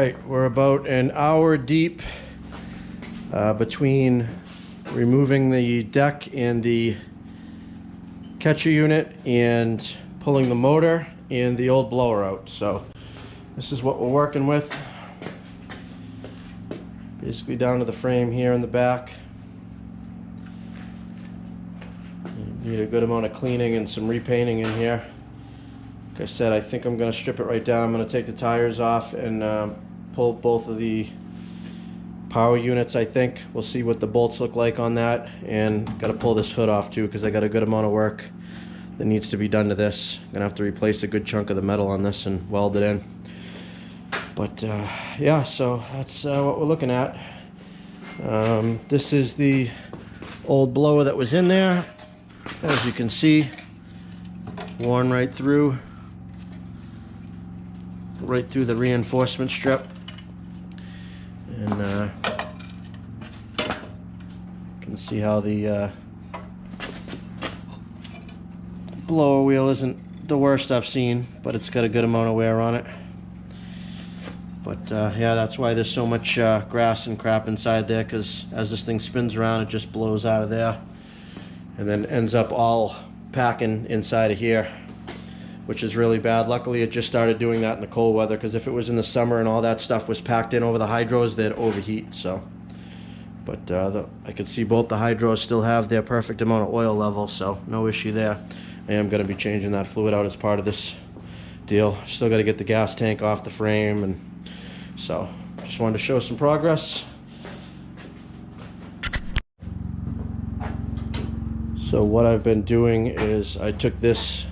right, we're about an hour deep between removing the deck and the catcher unit and pulling the motor and the old blower out. So this is what we're working with. Basically down to the frame here in the back. You need a good amount of cleaning and some repainting in here. Like I said, I think I'm going to strip it right down. I'm going to take the tires off and pull both of the power units, I think. We'll see what the bolts look like on that. And got to pull this hood off too, because I got a good amount of work that needs to be done to this. I'm going to have to replace a good chunk of the metal on this and weld it in. But yeah, so that's what we're looking at. This is the old blower that was in there. As you can see, worn right through the reinforcement strip. And you can see how the blower wheel isn't the worst I've seen, but it's got a good amount of wear on it. But yeah, that's why there's so much grass and crap inside there, because as this thing spins around, it just blows out of there and then ends up all packing inside of here, which is really bad. Luckily, it just started doing that in the cold weather, because if it was in the summer and all that stuff was packed in over the hydros, they'd overheat. So, but I can see both the hydros still have their perfect amount of oil level, so no issue there. I am going to be changing that fluid out as part of this deal. Still got to get the gas tank off the frame, and so just wanted to show some progress. So what I've been doing is I took this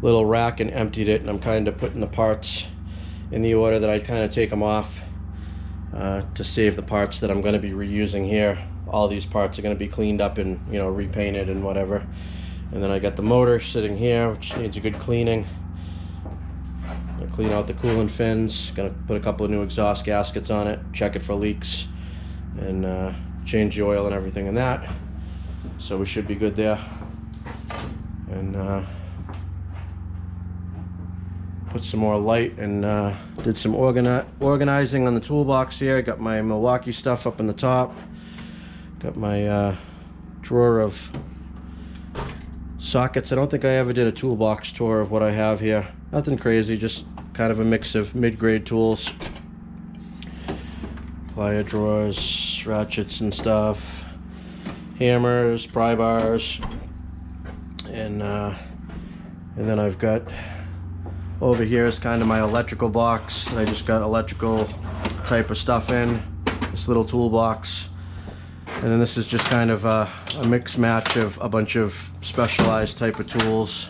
little rack and emptied it, and I'm kind of putting the parts in the order that I kind of take them off to save the parts that I'm going to be reusing here. All these parts are going to be cleaned up and, you know, repainted and whatever. And then I got the motor sitting here, which needs a good cleaning. Gonna clean out the coolant fins, gonna put a couple of new exhaust gaskets on it, check it for leaks, and change the oil and everything in that. So we should be good there. And put some more light and did some organizing on the toolbox here. Got my Milwaukee stuff up in the top. Got my drawer of sockets. I don't think I ever did a toolbox tour of what I have here. Nothing crazy, just kind of a mix of mid-grade tools. Plier drawers, ratchets and stuff, hammers, pry bars, and then I've got over here is kind of my electrical box. I just got electrical type of stuff in this little toolbox. And then this is just kind of a mix match of a bunch of specialized type of tools.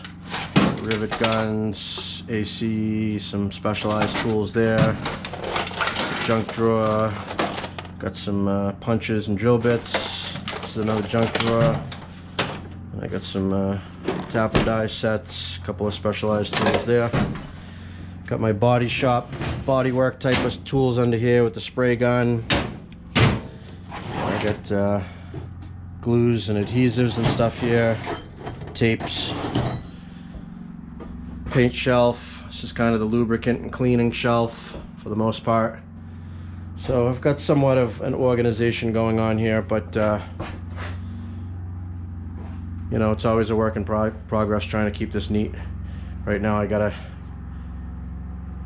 Rivet guns, AC, some specialized tools there. Junk drawer. Got some punches and drill bits. This is another junk drawer. And I got some tap and die sets, a couple of specialized tools there. Got my body shop, body work type of tools under here with the spray gun. I got glues and adhesives and stuff here, tapes, paint shelf. This is kind of the lubricant and cleaning shelf for the most part. So I've got somewhat of an organization going on here, but you know, it's always a work in progress trying to keep this neat. Right now I gotta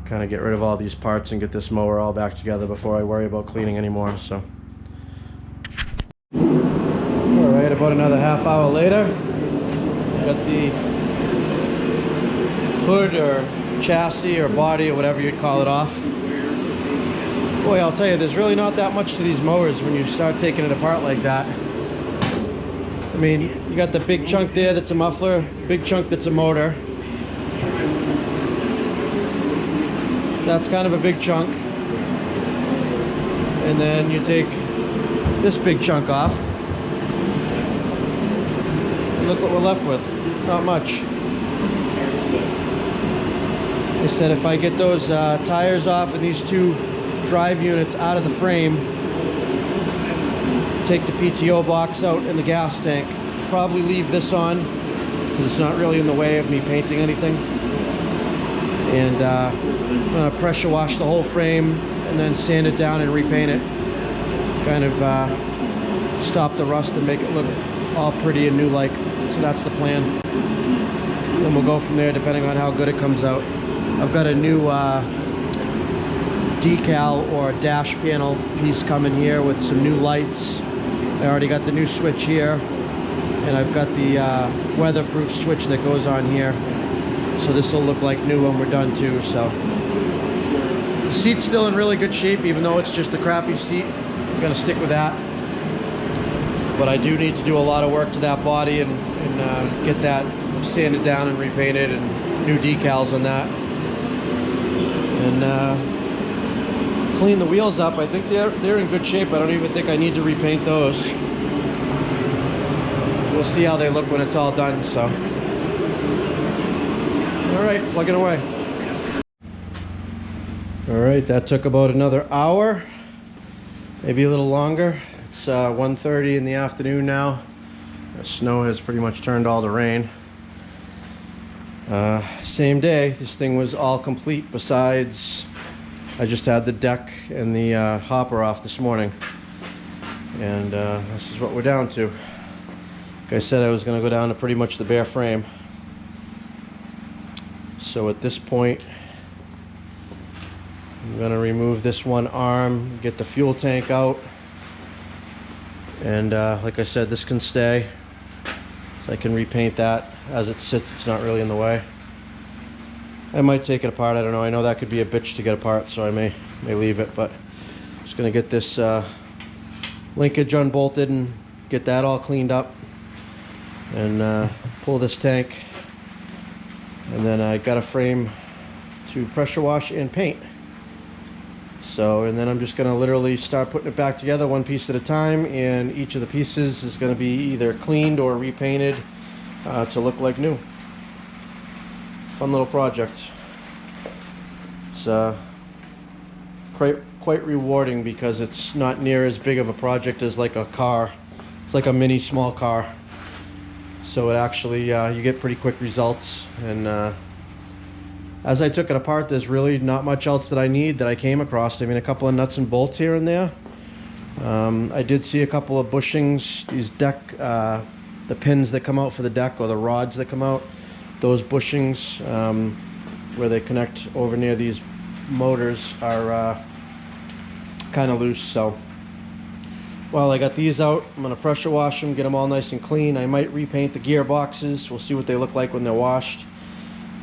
kind of get rid of all these parts and get this mower all back together before I worry about cleaning anymore. So alright, about another half hour later, got the hood or chassis or body or whatever you'd call it off. Boy, I'll tell you, there's really not that much to these mowers when you start taking it apart like that. I mean, you got the big chunk there that's a muffler, big chunk that's a motor. That's kind of a big chunk. And then you take this big chunk off. And look what we're left with. Not much. I said if I get those tires off and these two drive units out of the frame, take the PTO box out and the gas tank, probably leave this on because it's not really in the way of me painting anything, and I'm gonna pressure wash the whole frame and then sand it down and repaint it. Kind of stop the rust and make it look all pretty and new-like. So that's the plan. Then we'll go from there depending on how good it comes out. I've got a new decal or dash panel piece coming here with some new lights. I already got the new switch here, and I've got the weatherproof switch that goes on here. So this will look like new when we're done too. So the seat's still in really good shape, even though it's just a crappy seat. I'm gonna stick with that. But I do need to do a lot of work to that body and get that sanded down and repainted, and new decals on that. And clean the wheels up. I think they're in good shape. I don't even think I need to repaint those. We'll see how they look when it's all done. So, all right, plug it away. All right, that took about another hour, maybe a little longer. It's 1:30 in the afternoon now. The snow has pretty much turned all to rain. Same day, this thing was all complete. Besides, I just had the deck and the hopper off this morning, and this is what we're down to. Like I said, I was going to go down to pretty much the bare frame. So at this point, I'm going to remove this one arm, get the fuel tank out, and like I said, this can stay, so I can repaint that as it sits. It's not really in the way. I might take it apart, I don't know. I know that could be a bitch to get apart, so I may leave it, but I'm just going to get this linkage unbolted and get that all cleaned up, and pull this tank, and then I got a frame to pressure wash and paint. So, and then I'm just going to literally start putting it back together one piece at a time, and each of the pieces is going to be either cleaned or repainted to look like new. Fun little project. It's quite rewarding because it's not near as big of a project as like a car. It's like a mini small car. So it actually, you get pretty quick results. And as I took it apart, there's really not much else that I need that I came across. I mean, a couple of nuts and bolts here and there. I did see a couple of bushings, these deck, the pins that come out for the deck, or the rods that come out. Those bushings where they connect over near these motors are kind of loose. So while I got these out, I'm going to pressure wash them, get them all nice and clean. I might repaint the gearboxes. We'll see what they look like when they're washed,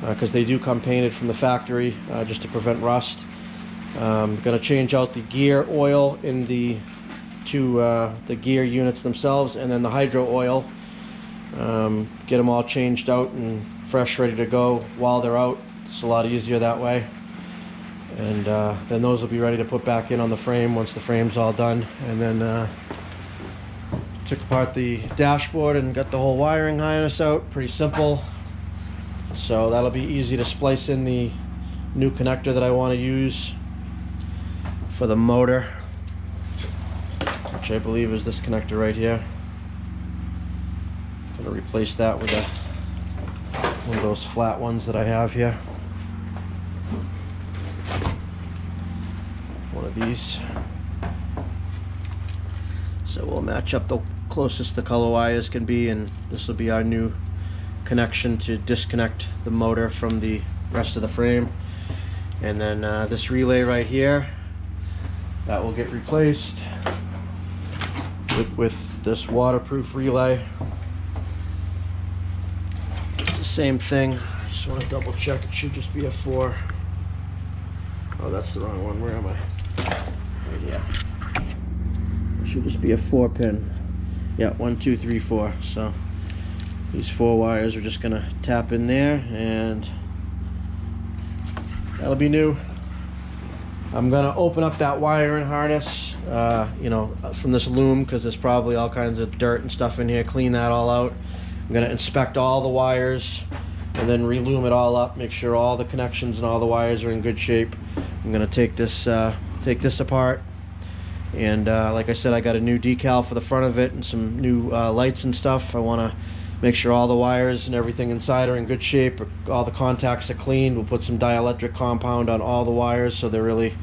because they do come painted from the factory just to prevent rust. I'm going to change out the gear oil in the gear units themselves, and then the hydro oil. Get them all changed out and fresh, ready to go while they're out. It's a lot easier that way. And then those will be ready to put back in on the frame once the frame's all done. And then took apart the dashboard and got the whole wiring harness out. Pretty simple. So that'll be easy to splice in the new connector that I want to use for the motor, which I believe is this connector right here. Gonna replace that with one of those flat ones that I have here. One of these. So we'll match up the closest the color wires can be, and this will be our new connection to disconnect the motor from the rest of the frame. And then this relay right here, that will get replaced with this waterproof relay. It's the same thing. Just want to double check. It should just be a 4. Oh, that's the wrong one. Where am I? Right here. It should just be a 4-pin. Yeah, 1, 2, 3, 4. So these 4 wires are just gonna tap in there, and that'll be new. I'm gonna open up that wire and harness, you know, from this loom, because there's probably all kinds of dirt and stuff in here. Clean that all out. I'm gonna inspect all the wires and then relume it all up, make sure all the connections and all the wires are in good shape. I'm gonna take this apart, and like I said, I got a new decal for the front of it and some new lights and stuff. I want to make sure all the wires and everything inside are in good shape, all the contacts are cleaned. We'll put some dielectric compound on all the wires so they're really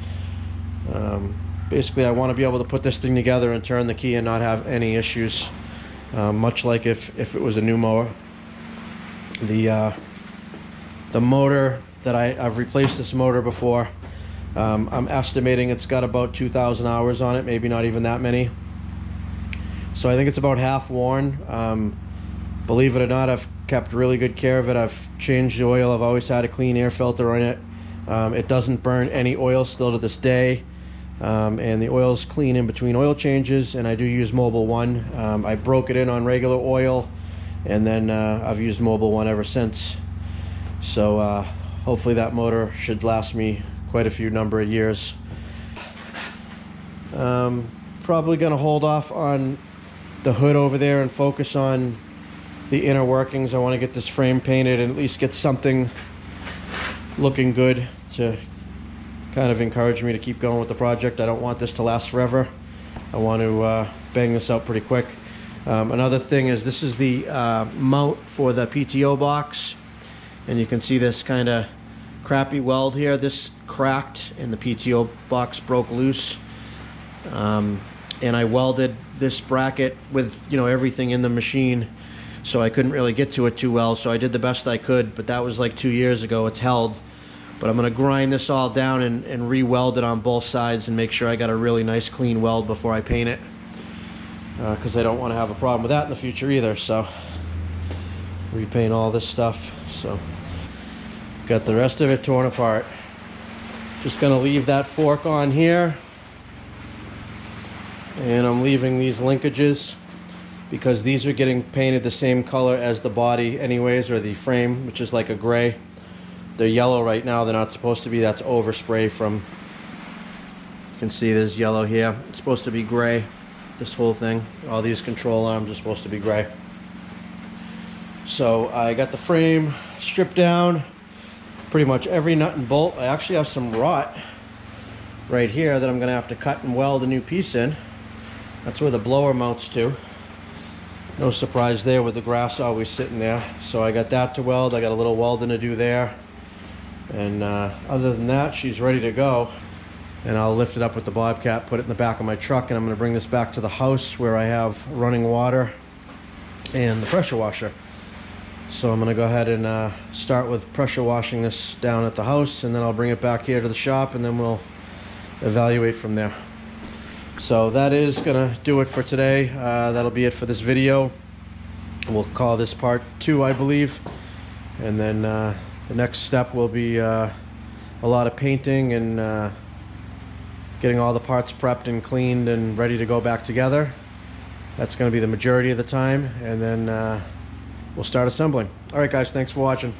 Basically I want to be able to put this thing together and turn the key and not have any issues, much like if it was a new mower. The motor that I've replaced this motor before. I'm estimating it's got about 2,000 hours on it, maybe not even that many. So I think it's about half worn. Believe it or not, I've kept really good care of it. I've changed the oil. I've always had a clean air filter on it. It doesn't burn any oil still to this day. And the oil's clean in between oil changes, and I do use Mobil 1. I broke it in on regular oil, and then I've used Mobil 1 ever since. So hopefully that motor should last me quite a few number of years. Probably gonna hold off on the hood over there and focus on the inner workings. I want to get this frame painted and at least get something looking good to kind of encourage me to keep going with the project. I don't want this to last forever. I want to bang this out pretty quick. Another thing is this is the mount for the PTO box, and you can see this kind of crappy weld here. This cracked and the PTO box broke loose, and I welded this bracket with, you know, everything in the machine, so I couldn't really get to it too well. So I did the best I could, but that was like 2 years ago. It's held, but I'm gonna grind this all down and re-weld it on both sides and make sure I got a really nice clean weld before I paint it, because I don't want to have a problem with that in the future either. So repaint all this stuff. So got the rest of it torn apart. Just gonna leave that fork on here, and I'm leaving these linkages because these are getting painted the same color as the body anyways, or the frame, which is like a gray. They're yellow right now. They're not supposed to be. That's overspray from, you can see there's yellow here. It's supposed to be gray, this whole thing. All these control arms are supposed to be gray. So I got the frame stripped down, pretty much every nut and bolt. I actually have some rot right here that I'm gonna have to cut and weld a new piece in. That's where the blower mounts to. No surprise there with the grass always sitting there. So I got that to weld. I got a little welding to do there. And other than that, she's ready to go. And I'll lift it up with the Bobcat, put it in the back of my truck, and I'm gonna bring this back to the house where I have running water and the pressure washer. So I'm gonna go ahead and start with pressure washing this down at the house, and then I'll bring it back here to the shop, and then we'll evaluate from there. So that is gonna do it for today. That'll be it for this video. We'll call this part 2, I believe. And then the next step will be a lot of painting and getting all the parts prepped and cleaned and ready to go back together. That's gonna be the majority of the time. And then we'll start assembling. All right, guys, thanks for watching.